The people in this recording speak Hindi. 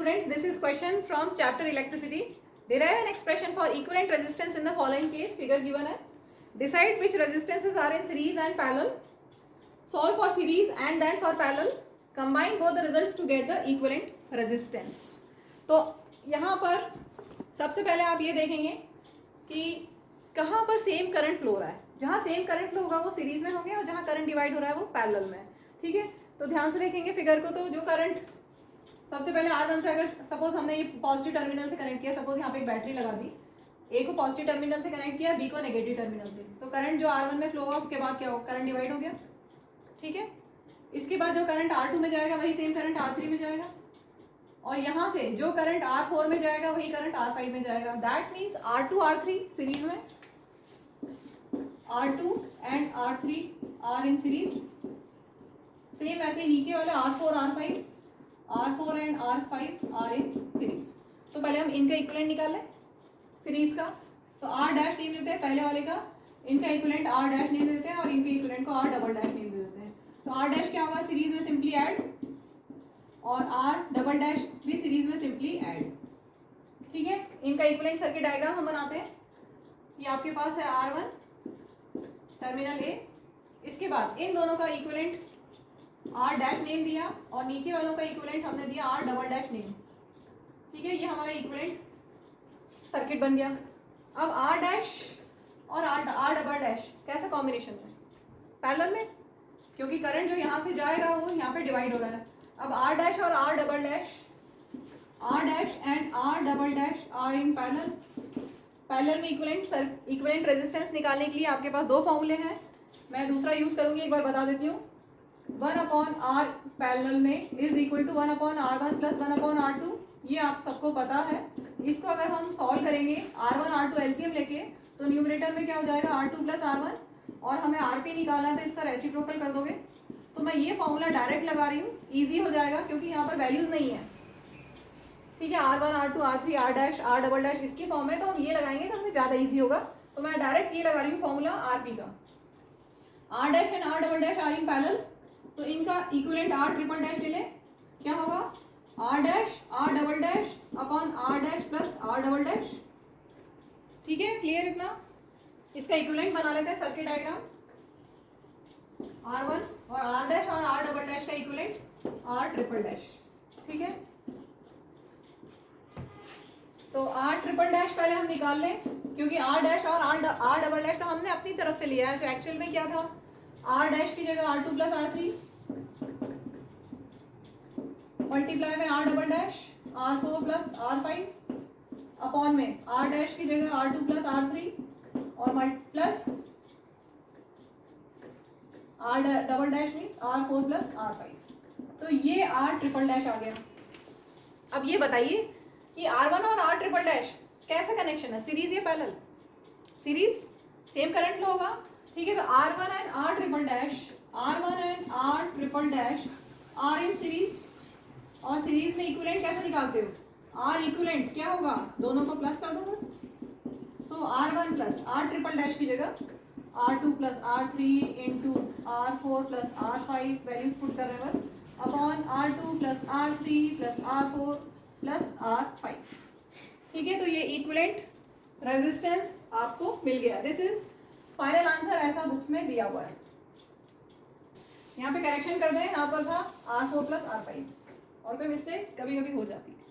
students, this is question from chapter electricity. Derive an expression for equivalent resistance in the following case. Figure given है. Decide which resistances are in series and parallel. Solve for series and then for parallel. Combine both the results to get the equivalent resistance. तो यहाँ पर सबसे पहले आप ये देखेंगे कि कहाँ पर सेम करंट फ्लो हो रहा है. जहाँ सेम करंट फ्लो होगा वो सीरीज में होंगे और जहाँ करंट डिवाइड हो रहा है वो पैरेलल में. ठीक है, तो ध्यान से देखेंगे फिगर को. तो जो करंट सबसे पहले R1 से, अगर सपोज हमने ये पॉजिटिव टर्मिनल से कनेक्ट किया, सपोज यहाँ पे एक बैटरी लगा दी, ए को पॉजिटिव टर्मिनल से कनेक्ट किया, बी को नेगेटिव टर्मिनल से, तो करंट जो R1 में फ्लो होगा उसके बाद क्या होगा, करंट डिवाइड हो गया. ठीक है, इसके बाद जो करंट R2 में जाएगा वही सेम करंट R3 में जाएगा, और यहाँ से जो करंट R4 में जाएगा वही करंट R5 में जाएगा. That means R2 R3 series में, R2 and R3 are in series. Same ऐसे नीचे वाले R4 R5, R4 and R5 are in series. तो पहले हम इनका इक्विवेलेंट निकाल लें सीरीज का. तो R डैश नेम देते हैं पहले वाले का, इनका इक्विवेलेंट R डैश नेम देते हैं और इनके इक्विवेलेंट को R डबल डैश नेम दे देते हैं. तो R डैश क्या होगा, सीरीज में सिंपली ऐड, और R डबल डैश भी सीरीज में सिंपली ऐड. ठीक है, इनका इक्विवेलेंट सर्किट डायग्राम हम बनाते हैं. ये आपके पास है R1 टर्मिनल ए, इसके बाद इन दोनों का इक्विवेलेंट R डैश नेम दिया और नीचे वालों का इक्विवेलेंट हमने दिया R डबल डैश नेम. ठीक है, ये हमारा इक्विवेलेंट सर्किट बन गया. अब R डैश और R डबल डैश कैसा कॉम्बिनेशन है, पैरेलल में, क्योंकि करंट जो यहाँ से जाएगा वो यहाँ पे डिवाइड हो रहा है. अब R डैश और R double dash, R dash and R double dash are in parallel. Parallel में इक्विवेलेंट रेजिस्टेंस निकालने के लिए आपके पास दो फॉर्मूले हैं. मैं दूसरा यूज करूंगी, एक बार बता देती हूँ. 1/R पैरेलल में is equal to 1/R1 plus 1/R2. ये आप सबको पता है. इसको अगर हम सॉल्व करेंगे R1 R2 एलसीएम लेके, तो न्यूमरेटर में क्या हो जाएगा, R2 प्लस R1, और हमें RP निकालना है तो इसका रेसिप्रोकल कर दोगे. तो मैं ये फॉर्मूला डायरेक्ट लगा रही हूँ, ईजी हो जाएगा क्योंकि यहाँ पर वैल्यूज नहीं है. ठीक है, R1 R2 R3 R dash R double dash इसकी फॉर्म है, तो हम ये लगाएंगे तो हमें ज़्यादा ईजी होगा. तो मैं डायरेक्ट ये लगा रही हूँ फॉर्मूला RP का. R dash and R double dash are in parallel, तो इनका इक्विवेलेंट R ट्रिपल डैश ले लें. क्या होगा, R dash R double dash upon R dash plus R double dash. ठीक है, क्लियर इतना. इसका इक्विवेलेंट बना लेते हैं सर्किट डायग्राम. R1 और R डैश और R डबल डैश का इक्विवेलेंट R ट्रिपल डैश. ठीक है, तो R ट्रिपल डैश पहले हम निकाल लें, क्योंकि R डैश और R डबल डैश का हमने अपनी तरफ से लिया है. तो एक्चुअल में क्या था, R डैश की जगह R2 प्लस R3 मल्टीप्लाई में R double dash R4 plus R5 upon में R डैश की जगह R2 प्लस R3 और plus R double dash means R4 plus R5. तो ये R ट्रिपल डैश आ गया. अब ये बताइए कि R1 और R ट्रिपल डैश कैसा कनेक्शन है, सीरीज या parallel. Series, same current flow होगा. ठीक है, तो R1 and R triple dash, R1 and R triple dash are in series. और सीरीज में इक्विवेलेंट कैसे निकालते हो, R इक्विवेलेंट क्या होगा, दोनों को प्लस कर दो बस. सो R1 plus R triple dash की जगह R2 plus R3 into R4 plus R5, values put कर रहे हैं बस, upon R2 plus R3 plus R4 plus R5. ठीक है, तो ये इक्विवेलेंट रेजिस्टेंस आपको मिल गया. दिस इज फाइनल आंसर, ऐसा बुक्स में दिया हुआ है. यहाँ पे करेक्शन कर दें, यहाँ पर था R4 प्लस R5, और कोई मिस्टेक कभी कभी हो जाती है.